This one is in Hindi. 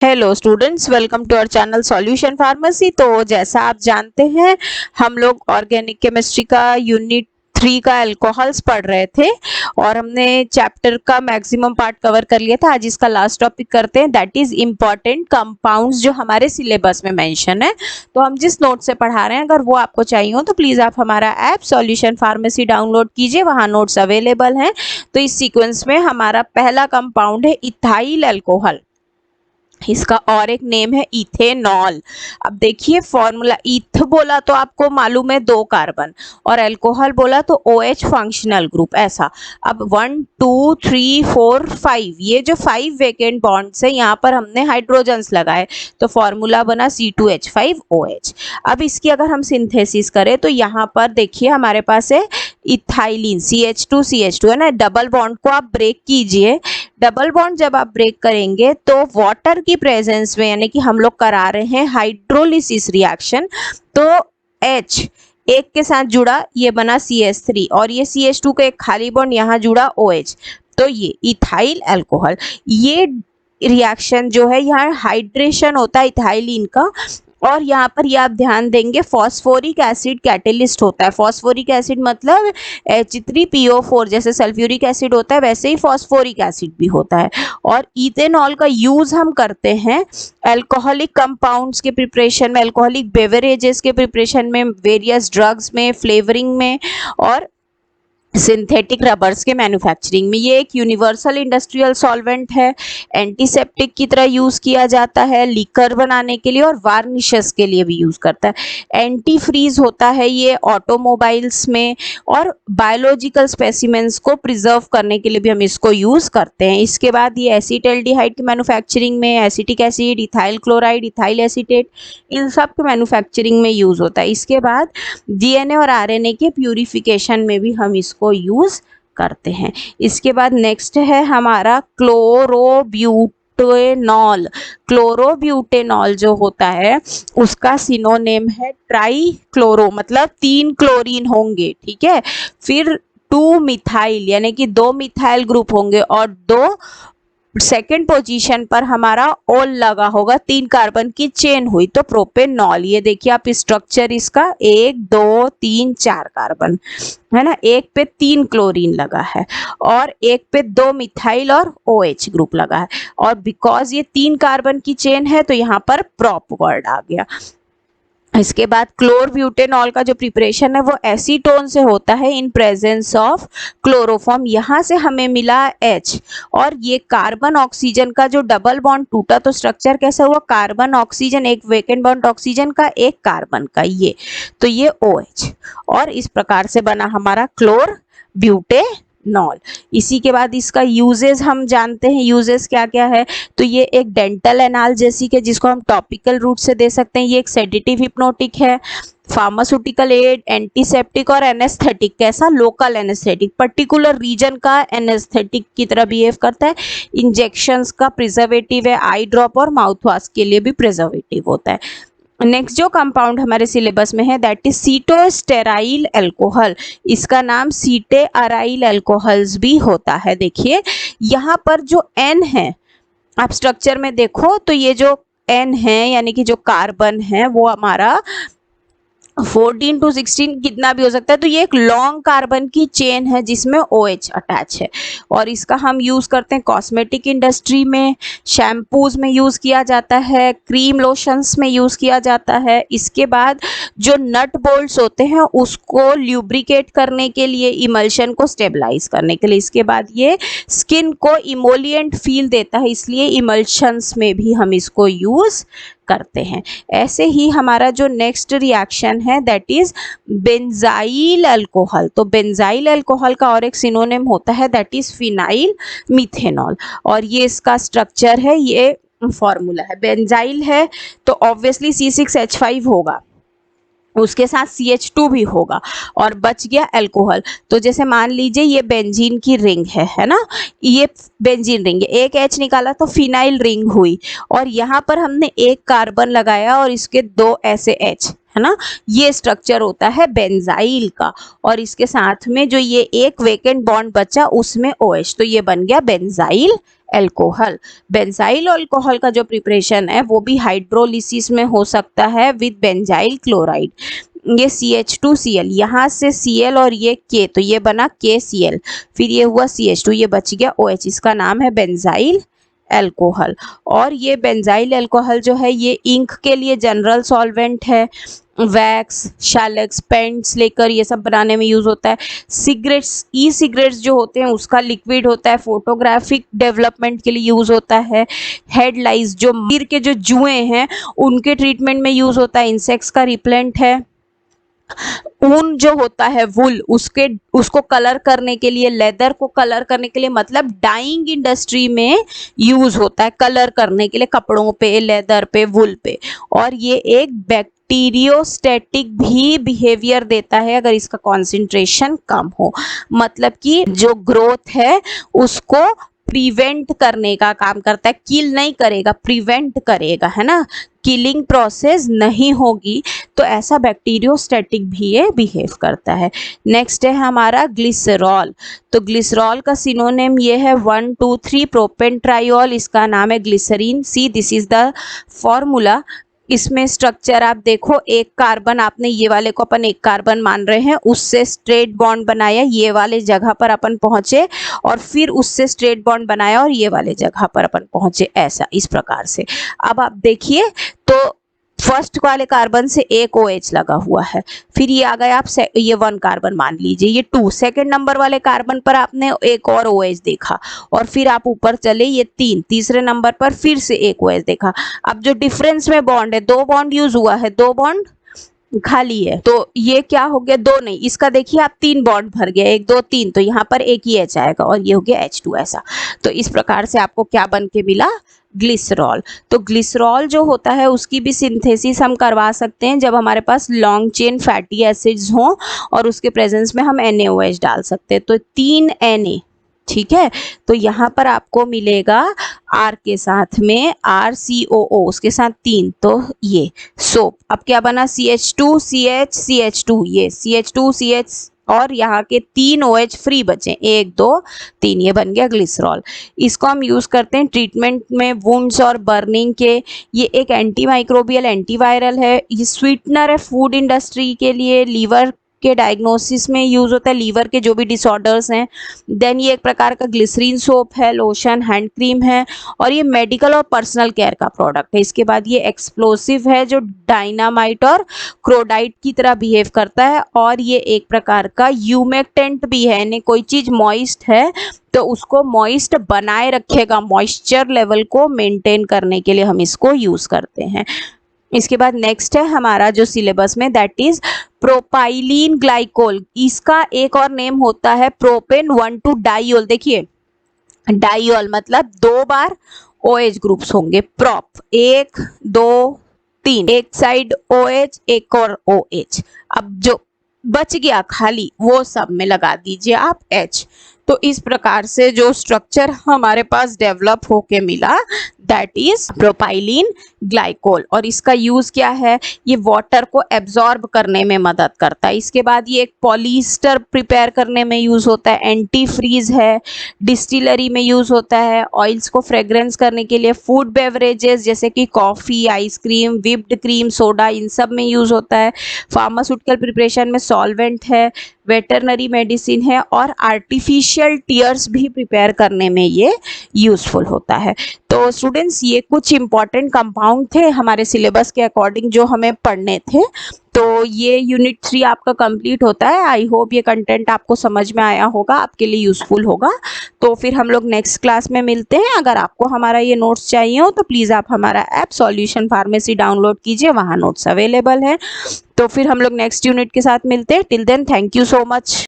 Hello students, welcome to our channel solution pharmacy. तो जैसा आप जानते हैं, हम लोग ऑर्गेनिक केमिस्ट्री का यूनिट 3 का अल्कोहल्स पढ़ रहे थे और हमने चैप्टर का मैक्सिमम पार्ट कवर कर लिया था। आज इसका लास्ट टॉपिक करते हैं, दैट इज इम्पॉर्टेंट कंपाउंड्स, जो हमारे सिलेबस में मेंशन है। तो हम जिस नोट से पढ़ा रहे हैं, अगर वो आपको चाहिए हो तो प्लीज़ आप हमारा ऐप सॉल्यूशन फार्मेसी डाउनलोड कीजिए, वहाँ नोट्स अवेलेबल हैं। तो इस सीक्वेंस में हमारा पहला कंपाउंड है इथाइल अल्कोहल। इसका और एक नेम है इथेनॉल। अब देखिए फॉर्मूला, ईथ बोला तो आपको मालूम है 2 कार्बन, और अल्कोहल बोला तो OH फंक्शनल ग्रुप, ऐसा। अब 1 2 3 4 5, ये जो 5 वेकेंट बॉन्ड्स है, यहाँ पर हमने हाइड्रोजन्स लगाए तो फॉर्मूला बना C2H5OH। अब इसकी अगर हम सिंथेसिस करें तो यहाँ पर देखिए हमारे पास है इथाइलिन CH2 है ना। डबल बॉन्ड को आप ब्रेक कीजिए। डबल बॉन्ड जब आप ब्रेक करेंगे तो वाटर की प्रेजेंस में, यानी कि हम लोग करा रहे हैं हाइड्रोलिसिस रिएक्शन, तो H एक के साथ जुड़ा, ये बना CH3, और ये CH2 का एक खाली बॉन्ड यहाँ जुड़ा OH, तो ये इथाइल अल्कोहल। ये रिएक्शन जो है, यहाँ हाइड्रेशन होता है इथाइलिन का, और यहाँ पर ये आप ध्यान देंगे फॉस्फोरिक एसिड कैटेलिस्ट होता है। फॉस्फोरिक एसिड मतलब H3PO4, जैसे सल्फ्यूरिक एसिड होता है वैसे ही फॉस्फोरिक एसिड भी होता है। और इथेनॉल का यूज हम करते हैं अल्कोहलिक कंपाउंड्स के प्रिपरेशन में, अल्कोहलिक बेवरेजेस के प्रिपरेशन में, वेरियस ड्रग्स में, फ्लेवरिंग में, और सिंथेटिक रबर्स के मैन्युफैक्चरिंग में। ये एक यूनिवर्सल इंडस्ट्रियल सॉल्वेंट है, एंटीसेप्टिक की तरह यूज़ किया जाता है, लिकर बनाने के लिए और वार्निशेस के लिए भी यूज़ करता है। एंटी फ्रीज होता है ये ऑटोमोबाइल्स में, और बायोलॉजिकल स्पेसिमेंस को प्रिजर्व करने के लिए भी हम इसको यूज़ करते हैं। इसके बाद ये एसीटल्डिहाइड की मैन्युफैक्चरिंग में, acetic acid, ethyl chloride, ethyl acetate, इन सब के मैन्युफैक्चरिंग में यूज़ होता है। इसके बाद DNA और RNA के प्यूरिफिकेशन में भी हम इसको यूज करते हैं। इसके बाद नेक्स्ट है हमारा क्लोरोब्यूटेनॉल। क्लोरोब्यूटेनॉल जो होता है उसका सिनोनिम है ट्राई क्लोरो, मतलब 3 क्लोरीन होंगे, ठीक है। फिर 2 मिथाइल, यानी कि 2 मिथाइल ग्रुप होंगे, और 2 सेकेंड पोजीशन पर हमारा ओल लगा होगा, 3 कार्बन की चेन हुई तो प्रोपेनॉल। ये देखिए आप स्ट्रक्चर इसका, 1 2 3 4 कार्बन है ना, एक पे 3 क्लोरीन लगा है, और एक पे 2 मिथाइल और OH ग्रुप लगा है। और बिकॉज ये 3 कार्बन की चेन है तो यहाँ पर प्रॉप वर्ड आ गया। इसके बाद क्लोरब्यूटेनॉल का जो प्रिपरेशन है वो एसीटोन से होता है इन प्रेजेंस ऑफ क्लोरोफॉर्म। यहाँ से हमें मिला H, और ये कार्बन ऑक्सीजन का जो डबल बॉन्ड टूटा तो स्ट्रक्चर कैसा हुआ, कार्बन ऑक्सीजन, एक वेकेंट बॉन्ड ऑक्सीजन का, एक कार्बन का, ये तो ये OH, और इस प्रकार से बना हमारा क्लोरब्यूटेनॉल। इसी के बाद इसका यूजेस हम जानते हैं, यूजेस क्या क्या है। तो ये एक डेंटल एनाल्जेसिक है जिसको हम टॉपिकल रूट से दे सकते हैं। ये एक सेडेटिव हिप्नोटिक है, फार्मास्यूटिकल एड, एंटीसेप्टिक और एनेस्थेटिक। कैसा, लोकल एनेस्थेटिक, पर्टिकुलर रीजन का एनेस्थेटिक की तरह बिहेव करता है। इंजेक्शंस का प्रिजर्वेटिव है, आई ड्रॉप और माउथ वॉश के लिए भी प्रिजर्वेटिव होता है। नेक्स्ट जो कंपाउंड हमारे सिलेबस में है दैट इज सीटोस्टेराइल अल्कोहल। इसका नाम सीटे अराइल अल्कोहल्स भी होता है। देखिए यहाँ पर जो N है, आप स्ट्रक्चर में देखो तो ये जो N है, यानी कि जो कार्बन है वो हमारा 14 to 16 कितना भी हो सकता है, तो ये एक लॉन्ग कार्बन की चेन है जिसमें OH अटैच है, और इसका हम यूज़ करते हैं कॉस्मेटिक इंडस्ट्री में, शैम्पूज में यूज़ किया जाता है, क्रीम लोशंस में यूज़ किया जाता है। इसके बाद जो नट बोल्ट्स होते हैं उसको ल्यूब्रिकेट करने के लिए, इमल्शन को स्टेबलाइज करने के लिए। इसके बाद ये स्किन को इमोलिएंट फील देता है, इसलिए इमल्शंस में भी हम इसको यूज़ करते हैं। ऐसे ही हमारा जो नेक्स्ट रिएक्शन है दैट इज बेंजाइल अल्कोहल। तो बेंजाइल अल्कोहल का और एक सिनोनिम होता है दैट इज फिनाइल मिथेनॉल, और ये इसका स्ट्रक्चर है, ये फॉर्मूला है। बेंजाइल है तो ऑब्वियसली C6H5 होगा, उसके साथ CH2 भी होगा, और बच गया अल्कोहल। तो जैसे मान लीजिए ये बेंजीन की रिंग है ना, ये बेंजीन रिंग है, एक H निकाला तो फिनाइल रिंग हुई, और यहाँ पर हमने एक कार्बन लगाया और इसके 2 ऐसे H, है ना, ये स्ट्रक्चर होता है बेंजाइल का। और इसके साथ में जो ये एक वेकेंट बॉन्ड बचा उसमें OH, तो ये बन गया बेंजाइल एल्कोहल। बेंजाइल अल्कोहल का जो प्रिपरेशन है वो भी हाइड्रोलिसिस में हो सकता है विद बेंजाइल क्लोराइड। ये CH2Cl, यहाँ से Cl और ये K, तो ये बना KCl, फिर ये हुआ CH2, ये बच गया OH, इसका नाम है बेंजाइल एल्कोहल। और ये बेंजाइल एल्कोहल जो है ये इंक के लिए जनरल सॉल्वेंट है, वैक्स, शैलेक्स, पेंट्स लेकर ये सब बनाने में यूज होता है। सिगरेट्स, ई सिगरेट्स जो होते हैं उसका लिक्विड होता है, फोटोग्राफिक डेवलपमेंट के लिए यूज होता है। हेडलाइट्स, जो मीर के जो जुएं हैं उनके ट्रीटमेंट में यूज होता है, इंसेक्ट्स का रिपेलेंट है। ऊन जो होता है वुल, उसको कलर करने के लिए, लेदर को कलर करने के लिए, मतलब डाइंग इंडस्ट्री में यूज होता है कलर करने के लिए, कपड़ों पे, लेदर पे, वुल पे। और ये एक बैक्टीरियोस्टैटिक भी बिहेवियर देता है अगर इसका कॉन्सेंट्रेशन कम हो, मतलब कि जो ग्रोथ है उसको प्रिवेंट करने का काम करता है, किल नहीं करेगा, प्रिवेंट करेगा, है ना, किलिंग प्रोसेस नहीं होगी, तो ऐसा बैक्टीरियोस्टैटिक भी ये बिहेव करता है। नेक्स्ट है हमारा ग्लिसरॉल। तो ग्लिसरॉल का सिनोनिम ये है 1,2,3 प्रोपेन ट्राइऑल, इसका नाम है glycerine. See this is the formula. इसमें स्ट्रक्चर आप देखो, एक कार्बन, आपने ये वाले को अपन एक कार्बन मान रहे हैं, उससे स्ट्रेट बॉन्ड बनाया, ये वाले जगह पर अपन पहुंचे, और फिर उससे स्ट्रेट बॉन्ड बनाया और ये वाले जगह पर अपन पहुंचे, ऐसा, इस प्रकार से। अब आप देखिए तो फर्स्ट वाले कार्बन से एक OH लगा हुआ है, फिर ये आ गया, आप ये 1 कार्बन मान लीजिए, ये 2, सेकेंड नंबर वाले कार्बन पर आपने एक और OH देखा, और फिर आप ऊपर चले, ये 3, तीसरे नंबर पर फिर से एक OH देखा। अब जो डिफरेंस में बॉन्ड है, 2 बॉन्ड यूज हुआ है, 2 बॉन्ड खाली है, तो ये क्या हो गया, 2 नहीं, इसका देखिए आप 3 बॉन्ड भर गया, 1 2 3, तो यहाँ पर एक ही H आएगा और ये हो गया H2 ऐसा। तो इस प्रकार से आपको क्या बन के मिला, ग्लिसरॉल। तो ग्लिसरॉल जो होता है उसकी भी सिंथेसिस हम करवा सकते हैं जब हमारे पास लॉन्ग चेन फैटी एसिड्स हों और उसके प्रेजेंस में हम NaOH डाल सकते हैं, तो 3 Na, ठीक है। तो यहाँ पर आपको मिलेगा R के साथ में RCOO, उसके साथ 3, तो ये सोप। अब क्या बना, CH2CH CH2, ये CH2CH, और यहाँ के 3 OH फ्री बचे, 1 2 3, ये बन गया ग्लिसरॉल। इसको हम यूज़ करते हैं ट्रीटमेंट में, वुंड्स और बर्निंग के। ये एक एंटी माइक्रोबियल, एंटीवायरल है, ये स्वीटनर है फूड इंडस्ट्री के लिए, लीवर के डायग्नोसिस में यूज होता है, लीवर के जो भी डिसऑर्डर्स हैं। देन ये एक प्रकार का ग्लिसरीन सोप है, लोशन, हैंड क्रीम है, और ये मेडिकल और पर्सनल केयर का प्रोडक्ट है। इसके बाद ये एक्सप्लोसिव है जो डायनामाइट और क्रोडाइट की तरह बिहेव करता है, और ये एक प्रकार का ह्यूमेक्टेंट भी है, यानी कोई चीज़ मॉइस्ट है तो उसको मॉइस्ट बनाए रखेगा, मॉइस्चर लेवल को मेंटेन करने के लिए हम इसको यूज़ करते हैं। इसके बाद नेक्स्ट है हमारा जो सिलेबस में, दैट इज प्रोपाइलीन ग्लाइकोल। इसका एक और नेम होता है प्रोपेन 1,2 डाइऑल। देखिए डाइऑल मतलब 2 बार OH ग्रुप्स होंगे, प्रोप 1 2 3, एक साइड OH एक और OH। अब जो बच गया खाली वो सब में लगा दीजिए आप H। तो इस प्रकार से जो स्ट्रक्चर हमारे पास डेवलप होके मिला, दैट इज प्रोपाइलीन ग्लाइकोल। और इसका यूज क्या है, ये वाटर को एब्जॉर्ब करने में मदद करता है। इसके बाद ये एक पॉलिएस्टर प्रिपेयर करने में यूज होता है, एंटी फ्रीज है, डिस्टिलरी में यूज होता है, ऑयल्स को फ्रेग्रेंस करने के लिए, फूड बेवरेजेस जैसे कि coffee, ice cream, whipped cream, soda, इन सब में यूज होता है। फार्मास्यूटिकल प्रिपरेशन में सॉल्वेंट है, वेटरनरी मेडिसिन है, और आर्टिफिशियल टीयर्स भी प्रिपेयर करने में ये यूजफुल होता है। तो स्टूडेंट्स ये कुछ इंपॉर्टेंट कंपाउंड थे हमारे सिलेबस के अकॉर्डिंग जो हमें पढ़ने थे। तो ये यूनिट 3 आपका कंप्लीट होता है। आई होप ये कंटेंट आपको समझ में आया होगा, आपके लिए यूजफुल होगा। तो फिर हम लोग नेक्स्ट क्लास में मिलते हैं। अगर आपको हमारा ये नोट्स चाहिए हो तो प्लीज़ आप हमारा ऐप सॉल्यूशन फार्मेसी डाउनलोड कीजिए, वहाँ नोट्स अवेलेबल है। तो फिर हम लोग नेक्स्ट यूनिट के साथ मिलते हैं। Till then thank you so much.